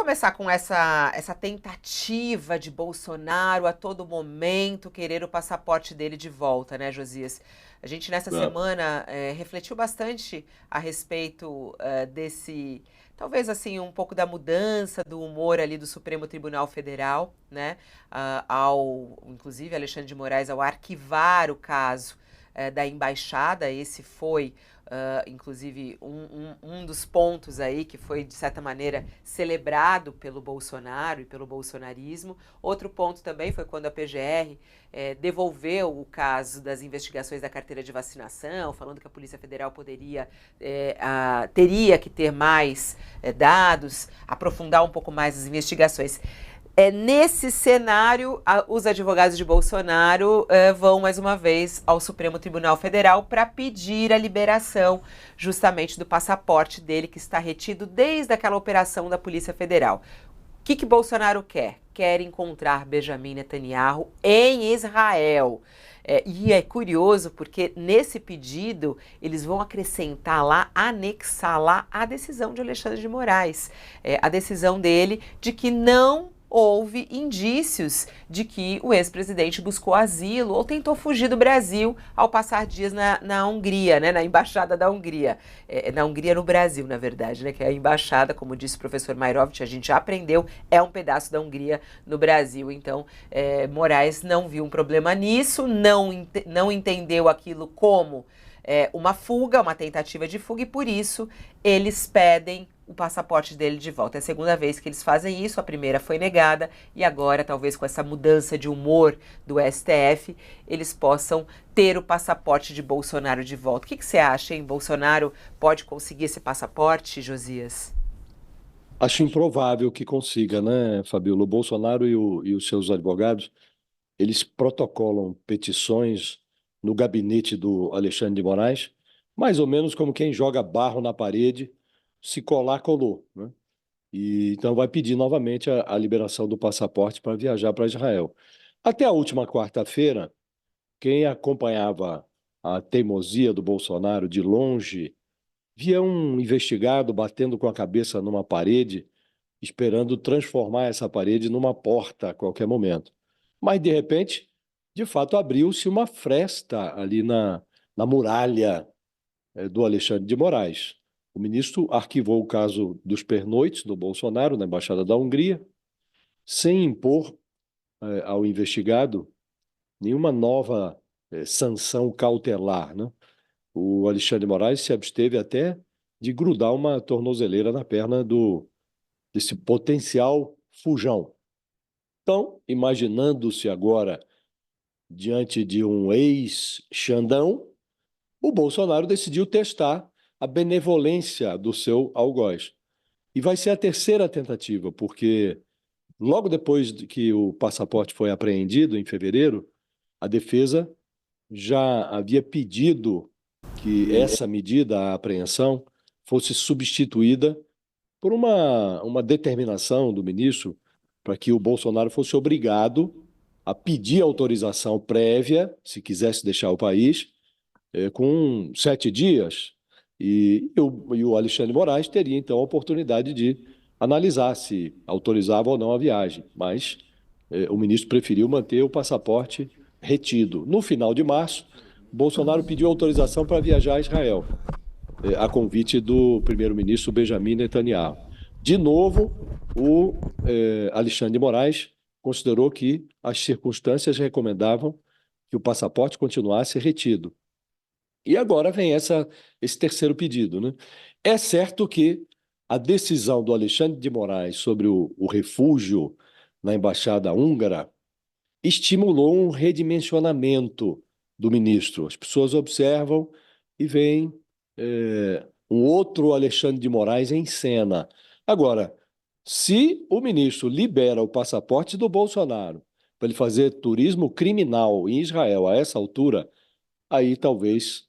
começar com essa tentativa de Bolsonaro a todo momento querer o passaporte dele de volta, né, Josias? A gente nessa Vamos. semana refletiu bastante a respeito talvez assim, um pouco da mudança do humor ali do Supremo Tribunal Federal, né? Inclusive, Alexandre de Moraes, ao arquivar o caso da embaixada, esse foi inclusive um dos pontos aí que foi, de certa maneira, celebrado pelo Bolsonaro e pelo bolsonarismo. Outro ponto também foi quando a PGR devolveu o caso das investigações da carteira de vacinação, falando que a Polícia Federal teria que ter mais dados, aprofundar um pouco mais as investigações. Nesse cenário, os advogados de Bolsonaro vão mais uma vez ao Supremo Tribunal Federal para pedir a liberação justamente do passaporte dele, que está retido desde aquela operação da Polícia Federal. O que Bolsonaro quer? Quer encontrar Benjamin Netanyahu em Israel. E é curioso porque nesse pedido eles vão acrescentar lá, anexar lá a decisão de Alexandre de Moraes. A decisão dele de que não houve indícios de que o ex-presidente buscou asilo ou tentou fugir do Brasil ao passar dias na Hungria, né, na embaixada da Hungria. Na Hungria, no Brasil, na verdade, né, que é a embaixada, como disse o professor Mairovich, a gente já aprendeu, é um pedaço da Hungria no Brasil. Então, Moraes não viu um problema nisso, não entendeu aquilo como uma fuga, uma tentativa de fuga, e por isso eles pedem o passaporte dele de volta. É a segunda vez que eles fazem isso, a primeira foi negada, e agora, talvez com essa mudança de humor do STF, eles possam ter o passaporte de Bolsonaro de volta. O que você acha, hein? Bolsonaro pode conseguir esse passaporte, Josias? Acho improvável que consiga, né, Fabíola? O Bolsonaro e os seus advogados, eles protocolam petições no gabinete do Alexandre de Moraes, mais ou menos como quem joga barro na parede, se colar, colou, né? E então vai pedir novamente a liberação do passaporte para viajar para Israel. Até a última quarta-feira, quem acompanhava a teimosia do Bolsonaro de longe via um investigado batendo com a cabeça numa parede, esperando transformar essa parede numa porta a qualquer momento. Mas, de repente, de fato, abriu-se uma fresta ali na muralha do Alexandre de Moraes. O ministro arquivou o caso dos pernoites do Bolsonaro na Embaixada da Hungria, sem impor ao investigado nenhuma nova sanção cautelar, né? O Alexandre de Moraes se absteve até de grudar uma tornozeleira na perna desse potencial fujão. Então, imaginando-se agora diante de um ex-Xandão, o Bolsonaro decidiu testar a benevolência do seu algoz. E vai ser a terceira tentativa, porque logo depois de que o passaporte foi apreendido, em fevereiro, a defesa já havia pedido que essa medida, a apreensão, fosse substituída por uma determinação do ministro para que o Bolsonaro fosse obrigado a pedir autorização prévia, se quisesse deixar o país, com 7 dias. E o Alexandre de Moraes teria, então, a oportunidade de analisar se autorizava ou não a viagem. Mas o ministro preferiu manter o passaporte retido. No final de março, Bolsonaro pediu autorização para viajar a Israel, a convite do primeiro-ministro Benjamin Netanyahu. De novo, o Alexandre de Moraes considerou que as circunstâncias recomendavam que o passaporte continuasse retido. E agora vem esse terceiro pedido, né? É certo que a decisão do Alexandre de Moraes sobre o refúgio na embaixada húngara estimulou um redimensionamento do ministro. As pessoas observam e veem um outro Alexandre de Moraes em cena. Agora, se o ministro libera o passaporte do Bolsonaro para ele fazer turismo criminal em Israel a essa altura, aí talvez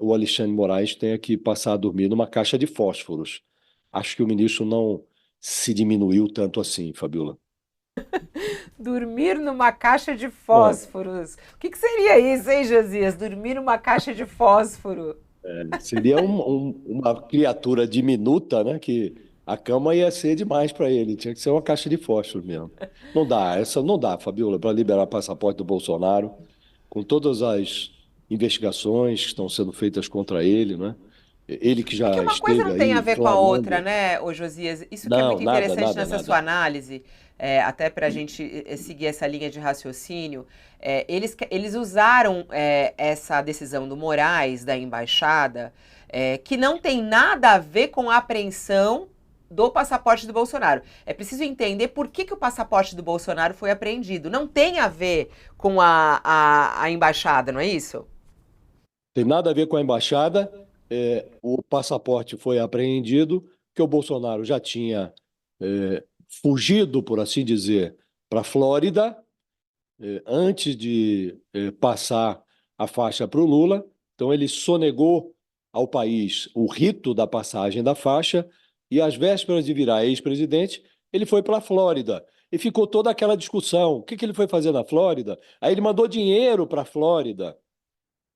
o Alexandre de Moraes tenha que passar a dormir numa caixa de fósforos. Acho que o ministro não se diminuiu tanto assim, Fabiola. Dormir numa caixa de É, fósforos. O que seria isso, hein, Josias? Dormir numa caixa de fósforo. seria uma criatura diminuta, né, que A cama ia ser demais para ele, tinha que ser uma caixa de fósforo mesmo. Não dá, essa não dá, Fabiola, para liberar passaporte do Bolsonaro, com todas as investigações que estão sendo feitas contra ele, né? Ele que É que já uma coisa esteve não tem a aí ver com a outra, flagrando. né, ô Josias? Isso que é Não, muito nada, interessante nada, nessa sua nada. análise, até para a gente seguir essa linha de raciocínio. Eles usaram essa decisão do Moraes, da embaixada, que não tem nada a ver com a apreensão do passaporte do Bolsonaro. É preciso entender por que, que o passaporte do Bolsonaro foi apreendido. Não tem a ver com a embaixada, não é isso? Tem nada a ver com a embaixada. O passaporte foi apreendido, que o Bolsonaro já tinha fugido, por assim dizer, para a Flórida, antes de passar a faixa para o Lula. Então, ele sonegou ao país o rito da passagem da faixa e, às vésperas de virar ex-presidente, ele foi para a Flórida. E ficou toda aquela discussão. O que que ele foi fazer na Flórida? Aí ele mandou dinheiro para a Flórida,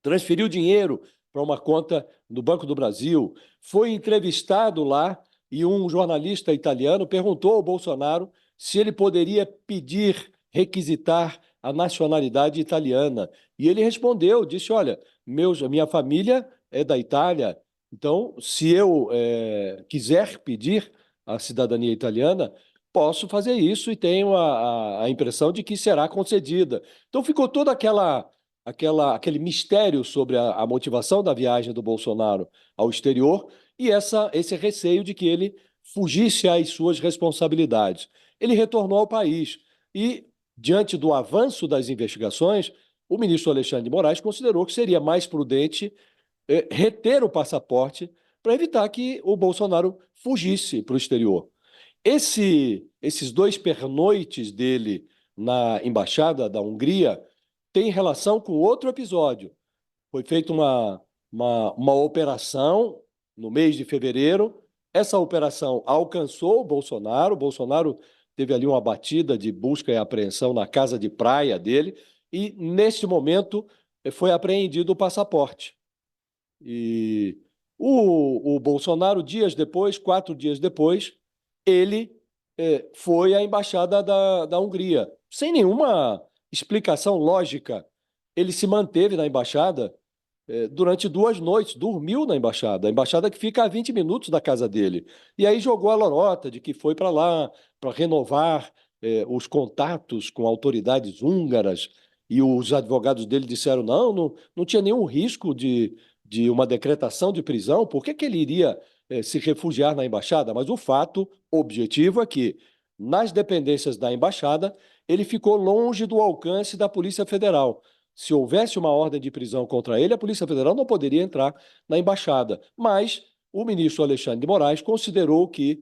transferiu dinheiro para uma conta no Banco do Brasil, foi entrevistado lá e um jornalista italiano perguntou ao Bolsonaro se ele poderia pedir, requisitar a nacionalidade italiana. E ele respondeu, disse, olha, minha família é da Itália, então se eu quiser pedir a cidadania italiana, posso fazer isso e tenho a impressão de que será concedida. Então ficou toda aquele mistério sobre a motivação da viagem do Bolsonaro ao exterior e esse receio de que ele fugisse às suas responsabilidades. Ele retornou ao país e, diante do avanço das investigações, o ministro Alexandre de Moraes considerou que seria mais prudente reter o passaporte para evitar que o Bolsonaro fugisse para o exterior. Esses dois pernoites dele na embaixada da Hungria tem relação com outro episódio. Foi feita uma operação no mês de fevereiro. Essa operação alcançou o Bolsonaro teve ali uma batida de busca e apreensão na casa de praia dele, e neste momento foi apreendido o passaporte. E o Bolsonaro, dias depois, 4 dias depois, ele foi à embaixada da Hungria, sem nenhuma explicação lógica. Ele se manteve na embaixada durante 2 noites, dormiu na embaixada, a embaixada que fica a 20 minutos da casa dele. E aí jogou a lorota de que foi para lá para renovar os contatos com autoridades húngaras, e os advogados dele disseram: não, não, não tinha nenhum risco de uma decretação de prisão, por que que ele iria se refugiar na embaixada? Mas o fato objetivo é que, nas dependências da embaixada, ele ficou longe do alcance da Polícia Federal. Se houvesse uma ordem de prisão contra ele, a Polícia Federal não poderia entrar na embaixada. Mas o ministro Alexandre de Moraes considerou que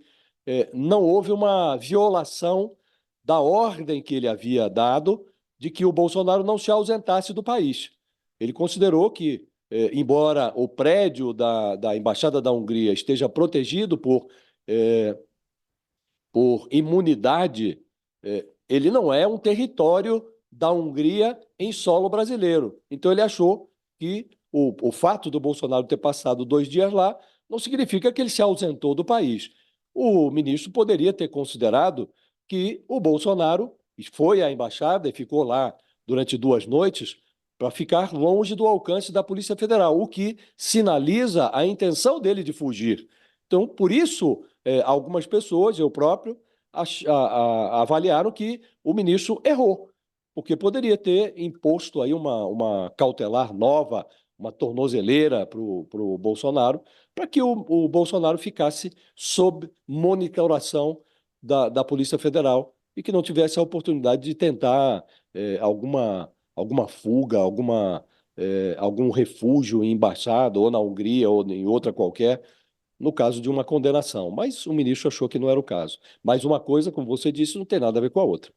não houve uma violação da ordem que ele havia dado de que o Bolsonaro não se ausentasse do país. Ele considerou que, embora o prédio da Embaixada da Hungria esteja protegido por imunidade, ele não é um território da Hungria em solo brasileiro. Então ele achou que o fato do Bolsonaro ter passado 2 dias lá não significa que ele se ausentou do país. O ministro poderia ter considerado que o Bolsonaro foi à embaixada e ficou lá durante 2 noites para ficar longe do alcance da Polícia Federal, o que sinaliza a intenção dele de fugir. Então, por isso, algumas pessoas, eu próprio, avaliaram que o ministro errou, porque poderia ter imposto aí uma cautelar nova, uma tornozeleira para o Bolsonaro, para que o Bolsonaro ficasse sob monitoração da Polícia Federal e que não tivesse a oportunidade de tentar alguma fuga, algum refúgio em embaixada, ou na Hungria, ou em outra qualquer, no caso de uma condenação. Mas o ministro achou que não era o caso. Mas uma coisa, como você disse, não tem nada a ver com a outra.